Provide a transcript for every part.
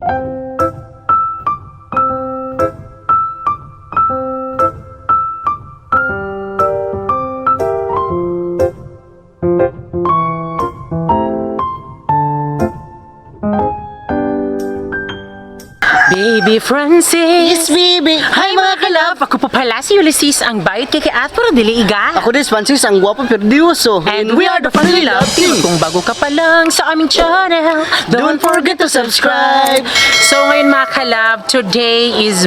Baby Francis! Yes, baby! Hi mga kalab! Ako po pala si Ulysses, ang bayot kay at pero dili iga. Ako din, Francis, ang gwapo perdiyoso. And we are the Family Love Team. Kung bago ka pa lang sa aming channel, don't forget to subscribe. So ngayon mga kalab, today is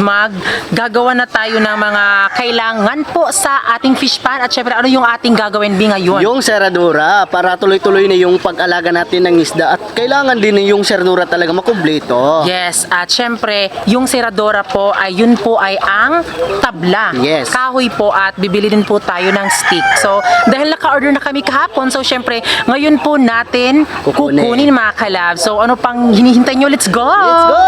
gagawa na tayo ng mga kailangan po sa ating fish pan. At syempre, ano yung ating gagawin ngayon? Yung seradura, para tuloy-tuloy na yung pag-alaga natin ng isda. At kailangan din yung seradura talaga makumpleto. Yes, at syempre, yung seradora po ay yun po ay ang tabla. Yes. Kahoy po at bibili din po tayo ng stick. So, dahil naka-order na kami kahapon, so syempre, ngayon po natin kukunin mga kalab. So, ano pang hinihintay nyo? Let's go! Let's go!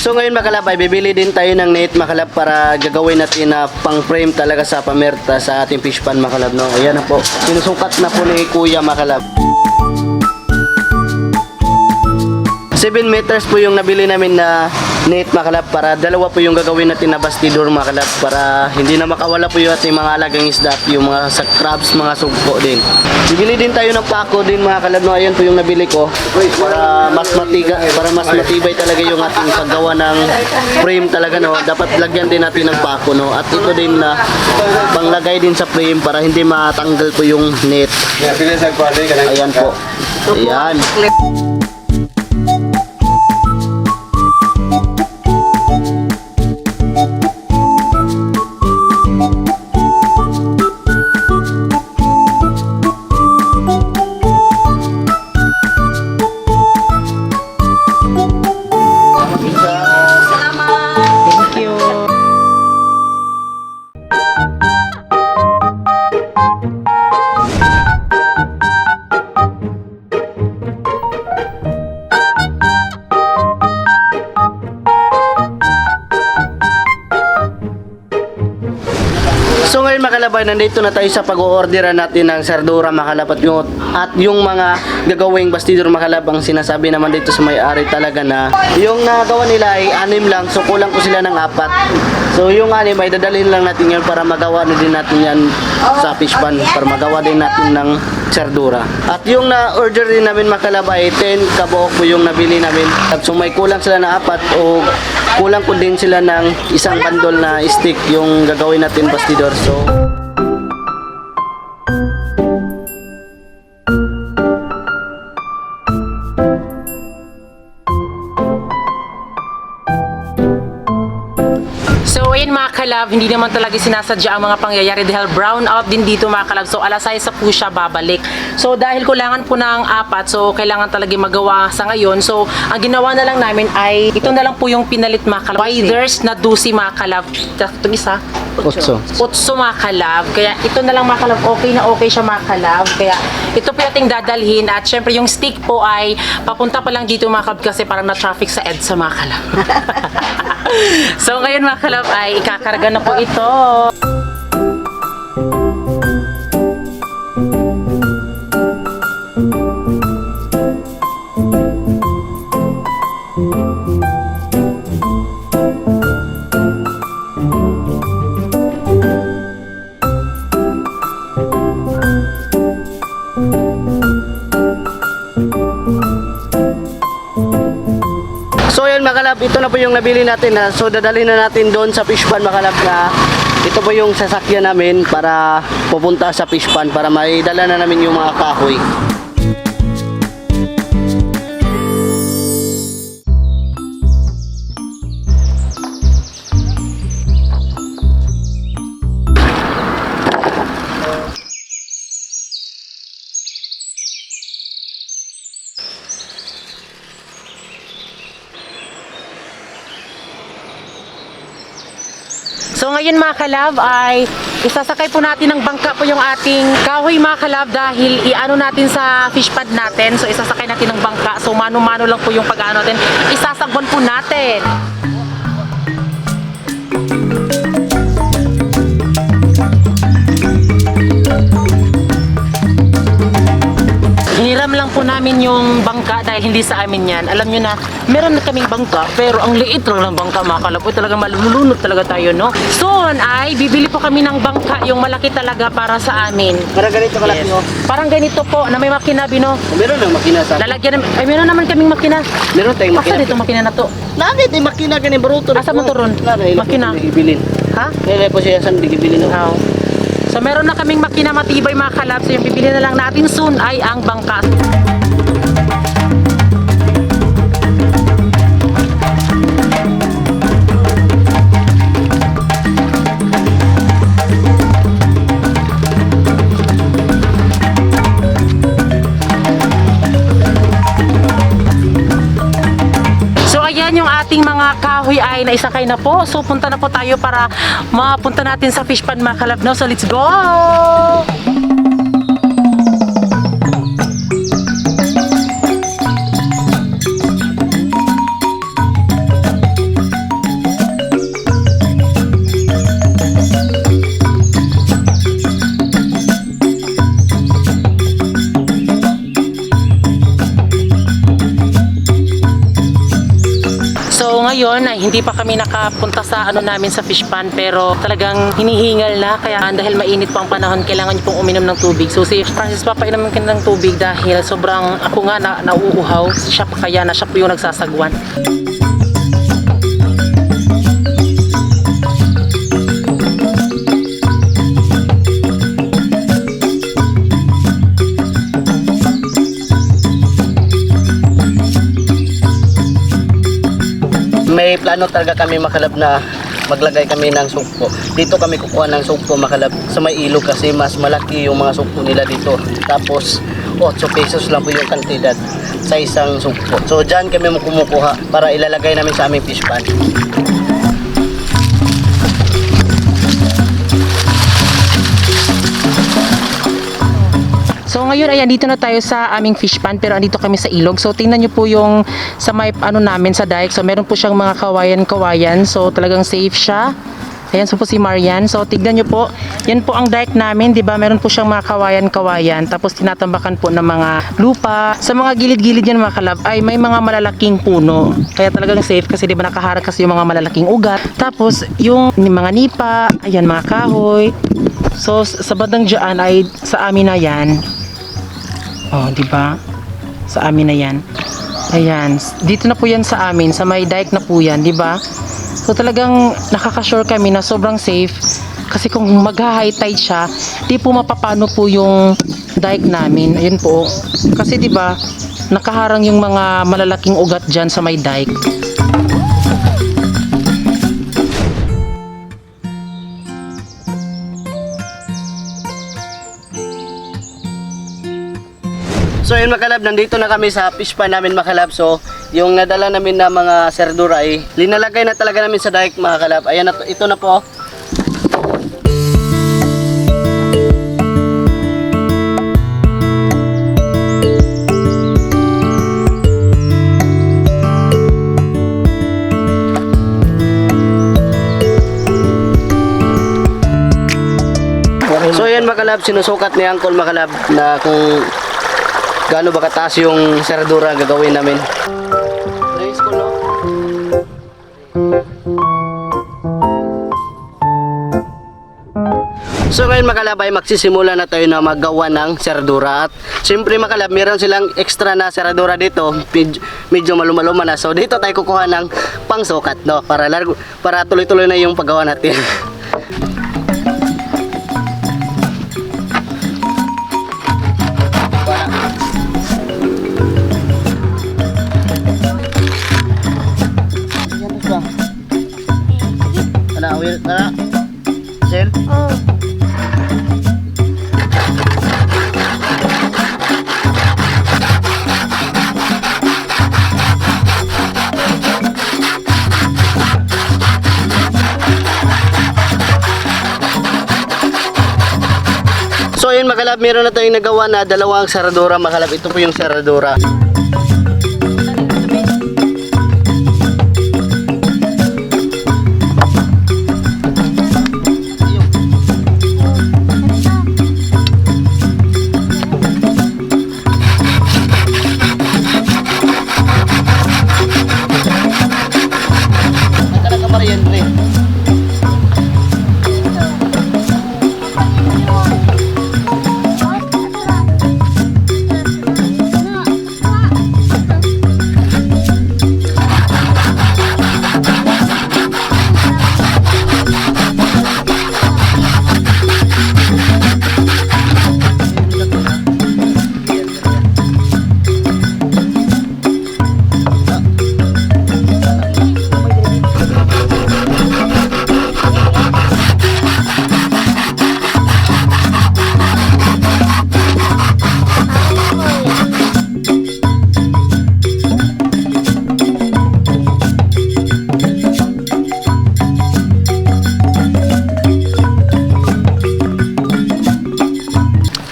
So ngayon makalab ay bibili din tayo ng net makalab para gagawin natin na pang frame talaga sa pamerta sa ating fish pan makalab, no. Ayan na po. Sinusukat na po ni Kuya makalab. 7 meters po yung nabili namin na net makalab para dalawa po yung gagawin natin na bastidor makalab para hindi na makawala po yung ating mga alagang isda, yung mga sa crabs, mga sugpo din. Bibili din tayo ng pako din mga kalab, no. Ayan po yung nabili ko para mas matibay talaga yung ating paggawa ng frame talaga, no. Dapat lagyan din natin ng pako, no. At ito din na panglagay din sa frame para hindi matanggal po yung net. Ayan po. Ayan. Thank you. So ngayon makalabay, nandito na tayo sa pag-o-orderan natin ng sardura makalab at yung mga gagawing bastidor makalab. Ang sinasabi naman dito sa may-ari talaga na yung nagawa nila ay 6 lang, so kulang po sila ng 4. So yung 6 ay dadalhin lang natin yan para magawa na din natin yan sa fish pan, para magawa din natin ng sardura. At yung na-order din namin makalab ay 10 kabuok po yung nabili namin. At so may kulang sila na 4 o kulang po din sila ng isang bandol na stick yung gagawin natin bastidor. So Ayun mga kalab, hindi naman talaga sinasadya ang mga pangyayari dahil brown out din dito mga kalab. So alas 6 po siya babalik. So dahil kulangan po ng 4, so kailangan talaga magawa sa ngayon. So ang ginawa na lang namin ay ito na lang po yung pinalit mga kalab. Waders na 12 mga kalab. Ito isa. 8 mga kalab. Kaya ito na lang mga kalab. Okay na okay siya mga kalab. Kaya ito po yung ating dadalhin. At syempre yung stick po ay papunta pa lang dito mga kalab kasi parang na-traffic sa EDSA mga kalab. So ngayon mga kalab ay ikakarga na po ito. So ayan makalab, ito na po yung nabili natin na. So dadalhin na natin doon sa fish pan makalab na ito po yung sasakyan namin para pupunta sa fish pan para maidala na namin yung mga kahoy. So So ngayon mga kalab ay isasakay po natin ng bangka po yung ating kahoy mga kalab dahil iano natin sa fish pad natin. So isasakay natin ng bangka. So mano-mano lang po yung pag-ano natin. Isasagwan po natin. Hiniram lang po namin yung bangka dahil hindi sa amin yan. Alam nyo na, meron na kaming bangka pero ang liit lang ng bangka mga kalab. Talagang malulunod talaga tayo, no? Soon ay bibili po kami ng bangka, yung malaki talaga para sa amin. Para ganito kalaki, oh. Parang ganito po na may makina, Bino. Meron ng makina sa... Lalagyan ay meron naman kaming makina. Meron tayong Asa makina. dito makina na to? Nakit yung makina ganyan bruto. Asa mo to ron? Makina. Ibilin. Ha? Kaya po siya saan digibilin na. Oh. So meron na kaming makina matibay mga kalab. So yung bibili na lang natin soon ay ang bangka. So ayan yung ating mga kahoy ay naisakay na po. So punta na po tayo para mapunta natin sa fish pond mga kalab, no? So let's go! So ngayon ay hindi pa kami nakapunta sa ano namin sa fish pond pero talagang hinihingal na kaya dahil mainit pa ang panahon kailangan niyo pong uminom ng tubig. So si Francis papainom ka ng tubig dahil sobrang ako nga nauuhaw. Siya pa kaya na siya po yung nagsasagwan. May plano talaga kami makalab na maglagay kami ng sugpo. Dito kami kukuha ng sugpo makalab sa may ilog kasi mas malaki yung mga sugpo nila dito. Tapos 8 pesos lang po yung kantidad sa isang sugpo. So dyan kami kumukuha para ilalagay namin sa aming fish pond. So ngayon ayan dito na tayo sa aming fish pond pero andito kami sa ilog. So tingnan niyo po yung sa may ano namin sa dike. So meron po siyang mga kawayan-kawayan. So talagang safe siya. Ayan so po si Marian. So tignan niyo po. Yan po ang dike namin, 'di ba? Meron po siyang mga kawayan-kawayan. Tapos tinatambakan po ng mga lupa. Sa mga gilid-gilid yan mga kalab ay may mga malalaking puno. Kaya talagang safe kasi 'di ba nakaharang kasi yung mga malalaking ugat. Tapos yung mga nipa, ayan mga kahoy. So sa bandang diyan ay sa amin na yan. Oh, di ba? Sa amin na 'yan. Ayan, dito na po 'yan sa amin, sa may dike na po 'yan, di ba? So talagang nakaka-sure kami na sobrang safe kasi kung mag-high tide siya, di po mapapano po yung dike namin. Ayun po. Kasi di ba, nakaharang yung mga malalaking ugat diyan sa may dike. So yun makalab, nandito na kami sa fish pond namin makalab. So yung nadala namin na mga serdura ay linalagay na talaga namin sa dike mga kalab. Ayan na, ito na po. So yan makalab, sinusukat ni Uncle makalab na kung gaano ba kataas yung serdura gagawin namin. Nice ko, no? So ngayon makalab ay magsisimula na tayo na maggawa ng serdura. At siyempre makalab, meron silang extra na serdura dito. Medyo maluma-luma na. So dito tayo kukuha ng pangsukat, no? Para tuloy-tuloy na yung paggawa natin. Tara. Sel? Oh. ngayon mga kalab, meron na tayong nagawa na dalawang saradura mga kalab. Ito po yung saradura.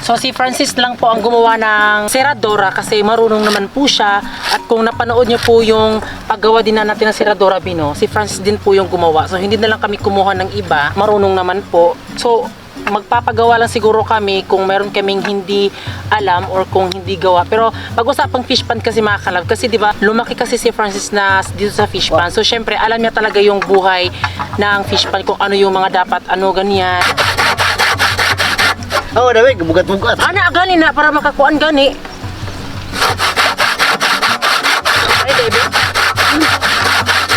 So si Francis lang po ang gumawa ng seradora kasi marunong naman po siya, at kung napanood niyo po yung paggawa din na natin ng seradora Bino, si Francis din po yung gumawa. So hindi na lang kami kumuha ng iba, marunong naman po. So magpapagawa lang siguro kami kung meron kaming hindi alam or kung hindi gawa. Pero pag-usapang fish pan kasi mga kalab, kasi di ba lumaki kasi si Francis na dito sa fish pan. So syempre alam niya talaga yung buhay ng fish pan, kung ano yung mga dapat, ano ganyan. Oh, dawig, bugat-bugat. Ana gani na para makakuan gani. Ay, David.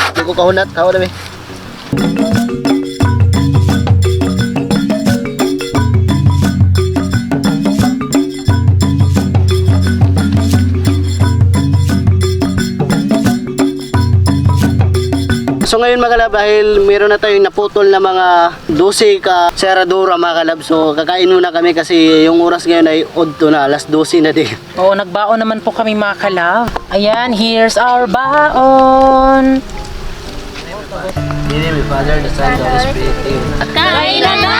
Hindi ko kahunat, kao dawig. So ngayon mga kalab, dahil meron na tayong naputol na mga 12 ka seradura mga kalab. So kakain muna kami kasi yung oras ngayon ay odd to na, alas 12 na din. Oo, nagbaon naman po kami mga kalab. Ayan, here's our baon. Hindi, my Father, the Son, the Holy Spirit. Kain na na!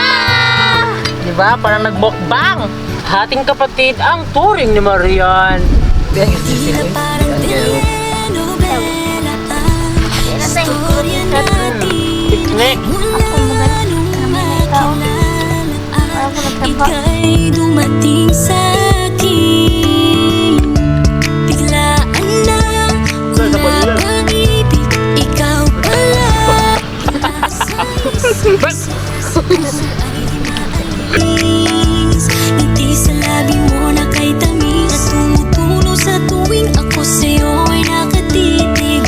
Diba? Parang nagbokbang. Hating kapatid ang turing ni Marian. Picnic. Ika'y dumating sa akin, biglaan na pag-ibig, ikaw pala. Ngiti sa labi mo na kay tamis, at tumutulo sa tuwing ako sa'yo ay nakatitig.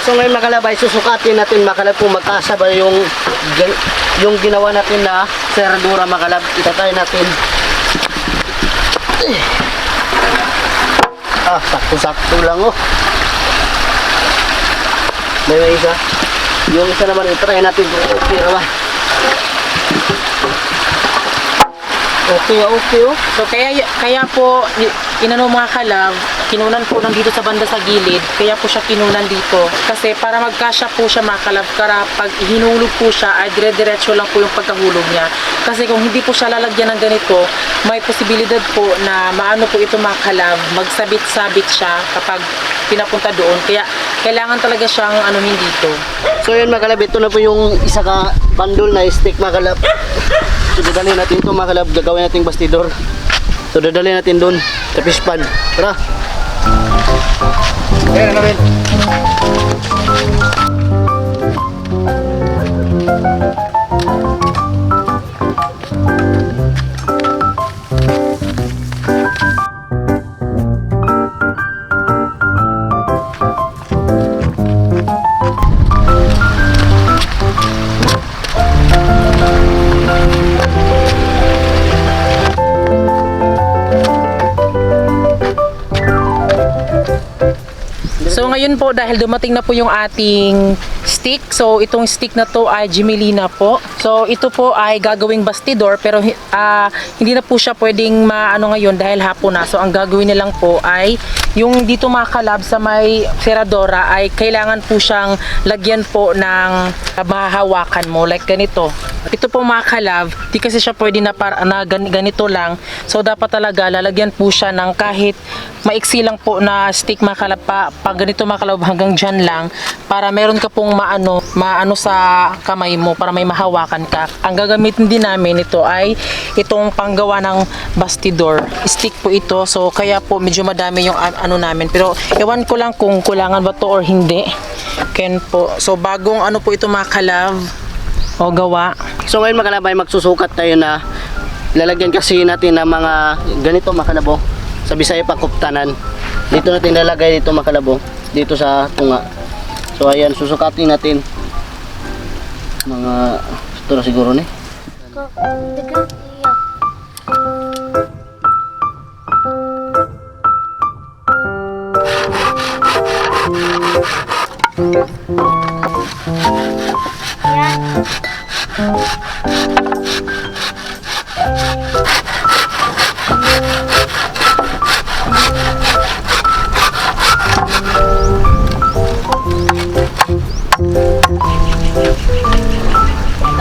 So ngayon mga kalab, ay susukatin natin mga kalab kung magkasa ba yung ginawa natin na seradura mga kalab. Itatry natin. Ah, sakto-sakto lang oh. May isa. Yung isa naman itry natin kung okay ba. Okay oh. So kaya po inano mga kalab, kinunan po lang dito sa banda sa gilid. Kaya po siya kinunan dito kasi para magkasya po siya mga kalab, para pag hinulog po siya ay dire-diretso lang po yung pagkahulog niya. Kasi kung hindi po siya lalagyan ng ganito, may posibilidad po na maano po ito mga kalab, magsabit-sabit siya kapag pinapunta doon. Kaya kailangan talaga siyang anuhin dito. So yun mga kalab, ito na po yung isa ka bandol na stick mga kalab. So dadalhin natin ito mga kalab, gagawin natin bastidor. So dadalhin natin doon sa fish pan. Tara! Ayan na rin. ngayon po dahil dumating na po yung ating stick. So itong stick na to ay Jimelina po. So ito po ay gagawing bastidor pero hindi na po siya pwedeng maano ngayon dahil hapon na. So ang gagawin nilang po ay yung dito mga kalab sa may seradora ay kailangan po siyang lagyan po ng mahahawakan mo like ganito. Ito po mga kalab, di kasi siya pwede na, ganito lang. So dapat talaga lalagyan po siya ng kahit maiksi lang po na stick mga kalab pag ganito mga kalab hanggang dyan lang para meron ka pong maano sa kamay mo para may mahawakan ka. Ang gagamitin din namin ito ay itong panggawa ng bastidor. Stick po ito so kaya po medyo madami yung ano namin pero ewan ko lang kung kulangan ba to or hindi. Ken po. So bagong ano po ito mga kalab o gawa. So ngayon mga kalab ay magsusukat tayo na lalagyan kasi natin ng mga ganito mga kalab oh. Sa Bisaya pa kuptanan. Dito natin lalagay dito mga kalab oh. Dito sa tunga. So ayan susukatin natin mga ito na siguro ni.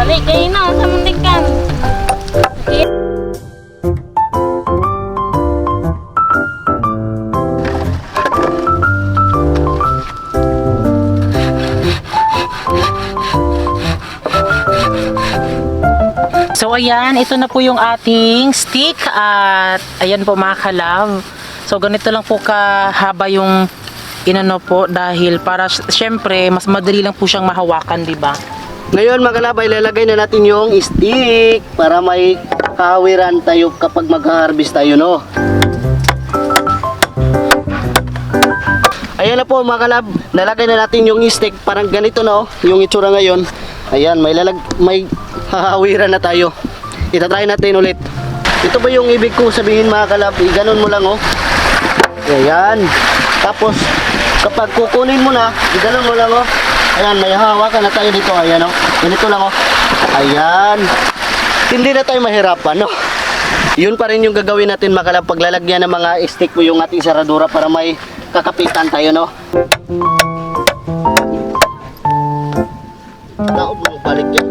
Dali, kayo na sa muntikan. So ayan, ito na po yung ating stick at ayan po mga kalab. So ganito lang po kahaba yung inano po dahil para syempre mas madali lang po siyang mahawakan, di ba? Ngayon mga kalab ay lalagay na natin yung stick para may kawiran tayo kapag mag-harvest tayo no. Ayan na po mga kalab, nalagay na natin yung stick parang ganito no, yung itsura ngayon. Ayan, may hahawiran na tayo. Itatry natin ulit. Ito ba yung ibig ko sabihin mga kalab? Ganon mo lang oh. Ayan. Tapos kapag kukunin mo na, ganon mo lang oh. Ayan, may hawakan na tayo dito. Ayan oh. Ganito lang oh. Ayan. Hindi na tayo mahirapan no. Yun pa rin yung gagawin natin mga kalab. Paglalagyan ng mga stick mo yung ating saradura para may kakapitan tayo no. Naob mo balik yan.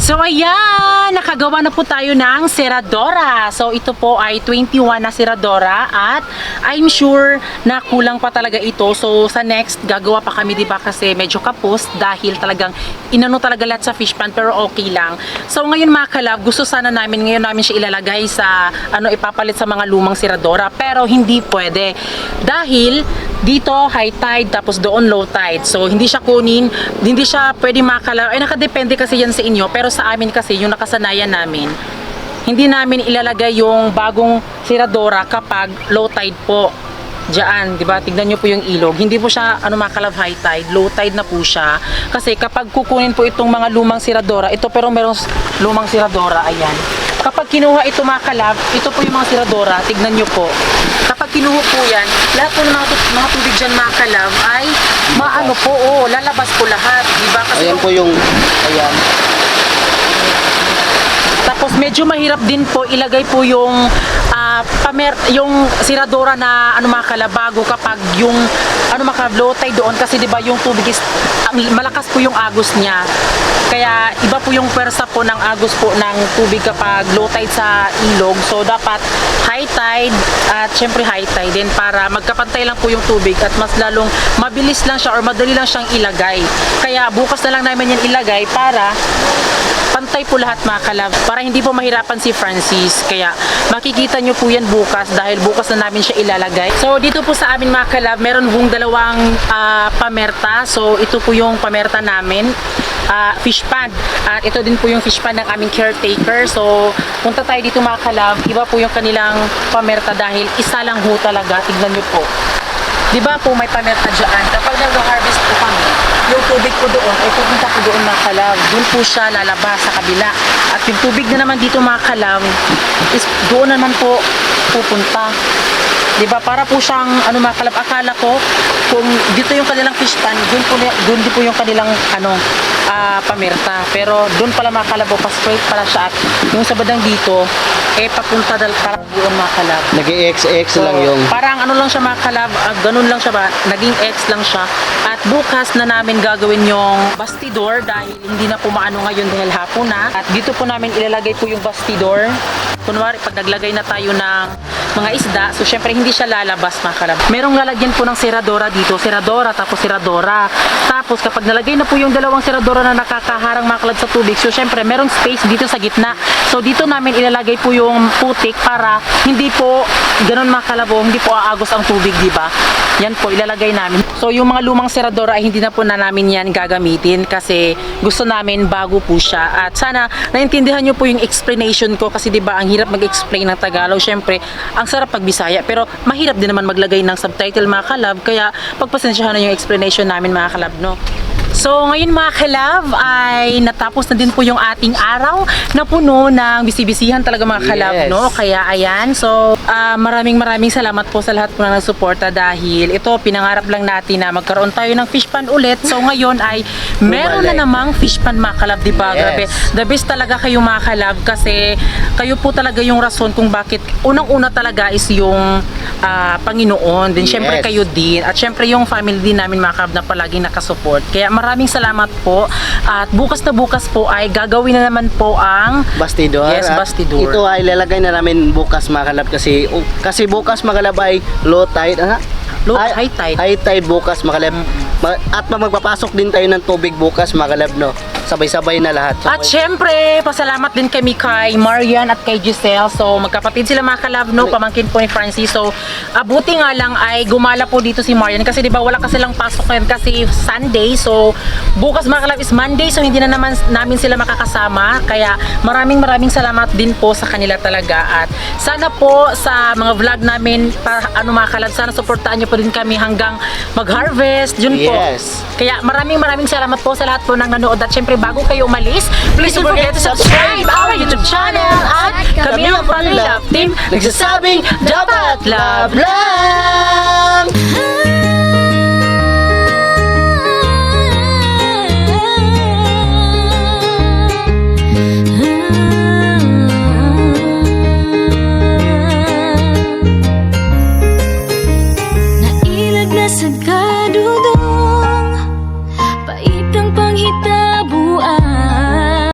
So ayan, nakagawa na po tayo ng seradora. So ito po ay 21 na seradora at I'm sure na kulang pa talaga ito. So sa next, gagawa pa kami diba kasi medyo kapos dahil talagang inano talaga lahat sa fish pan pero okay lang. So ngayon mga kalab, gusto sana ngayon namin siya ilalagay sa ipapalit sa mga lumang seradora pero hindi pwede. Dahil dito high tide tapos doon low tide. So hindi siya pwede mga kalab. Ay nakadepende kasi yan sa inyo pero sa amin kasi yung nakasanayan namin, hindi namin ilalagay yung bagong seradora kapag low tide po. Diyan, di ba? Tignan nyo po yung ilog. Hindi po siya makalab high tide, low tide na po siya. Kasi kapag kukunin po itong mga lumang seradora, ito pero merong lumang seradora, ayan. Kapag kinuha ito mga kalab, ito po yung mga seradora, tignan nyo po. Kapag kinuha po yan, lahat po ng mga tubig dyan mga kalab ay lalabas po lahat, di ba? Kasi Ayan po yung, ayan. Tapos medyo mahirap din po ilagay po yung yung seradora na mga kalabago kapag yung low tide doon kasi 'di ba yung tubig is malakas po yung agos niya. Kaya iba po yung pwersa po ng agos po ng tubig kapag low tide sa ilog. So dapat high tide at syempre high tide din para magkapantay lang po yung tubig at mas lalong mabilis lang siya or madali lang siyang ilagay. Kaya bukas na lang namin yan ilagay para pantay po lahat mga kalab para hindi po mahirapan si Francis. Kaya makikita nyo po yan bukas dahil bukas na namin siya ilalagay. So dito po sa amin mga kalab, meron pong dalawang pamerta. So ito po yung pamerta namin, fish pan. At ito din po yung fish pan ng aming caretaker. So punta tayo dito mga kalab, iba po yung kanilang pamerta dahil isa lang ho talaga. Tignan nyo po. Di ba po may pamerta dyan? Kapag nag-harvest po kami, yung tubig po doon ay pupunta po doon mga kalab. Doon po siya lalabas sa kabila. At yung tubig na naman dito mga kalab is doon naman po pupunta. Di ba? Para po siyang mga kalab. Akala ko kung dito yung kanilang fish pan, doon din po yung kanilang pamerta. Pero doon pala mga kalab po, pa-straight pala siya. At yung sa badang dito, papunta para doon mga kalab. Nag-XX lang yung... Parang lang siya mga kalab, ganun lang siya ba, naging X lang siya. At bukas na namin gagawin yung bastidor dahil hindi na po maano ngayon dahil hapon na. At dito po namin ilalagay po yung bastidor. Kunwari, pag naglagay na tayo ng mga isda, so syempre hindi siya lalabas mga kalab. Merong lalagyan po ng seradora dito, seradora tapos seradora. Tapos kapag nalagay na po yung dalawang seradora na nakakaharang mga kalab sa tubig, so syempre merong space dito sa gitna. So dito namin ilalagay po yung putik para hindi po ganun mga kalabo, hindi po aagos ang tubig, di ba? Yan po ilalagay namin. So yung mga lumang seradora ay hindi na po na namin yan gagamitin kasi gusto namin bago po siya. At sana naintindihan nyo po yung explanation ko kasi di ba ang hirap mag-explain ng Tagalog. Syempre, ang sarap pag Bisaya pero mahirap din naman maglagay ng subtitle mga kalab kaya pagpasensyahan na yung explanation namin mga kalab, no? So ngayon mga kalab ay natapos na din po yung ating araw na puno ng bisibisihan talaga mga kalab, Yes. no? Kaya ayan, so maraming salamat po sa lahat po na nagsuporta dahil ito pinangarap lang natin na magkaroon tayo ng fish pan ulit. So ngayon ay meron na namang fish pan mga kalab, di ba? Yes. Grabe, the best talaga kayo mga kalab kasi kayo po talaga yung rason kung bakit unang-una talaga is yung Panginoon. Din syempre Yes. kayo din at syempre yung family din namin mga kalab na palaging nakasupport. Kaya maraming salamat po at bukas na bukas po ay gagawin na naman po ang Bastidor. Yes, At bastidor. Ito ay lalagay na namin bukas mga kalab kasi bukas mga kalab ay low tide. High tide. High tide bukas mga kalab. At magpapasok din tayo ng tubig bukas mga kalab, no? Sabay-sabay na lahat. At syempre, pasalamat din kami kay Marian at kay Giselle. So, magkapatid sila mga kalab, no? Pamangkin po ni Francis. So, buti nga lang ay gumala po dito si Marian. Kasi di ba wala kasi lang pasok ngayon kasi Sunday. So, bukas mga kalab is Monday. So, hindi na naman namin sila makakasama. Kaya maraming salamat din po sa kanila talaga. At sana po sa mga vlog namin, mga kalab, sana supportaan nyo po din kami hanggang mag-harvest. Yun po. Yes. Kaya maraming salamat po sa lahat po ng nanood. At syempre, bago kayo umalis, please don't forget to subscribe our YouTube channel at kami ang Family Love Team nagsasabing dapat love love!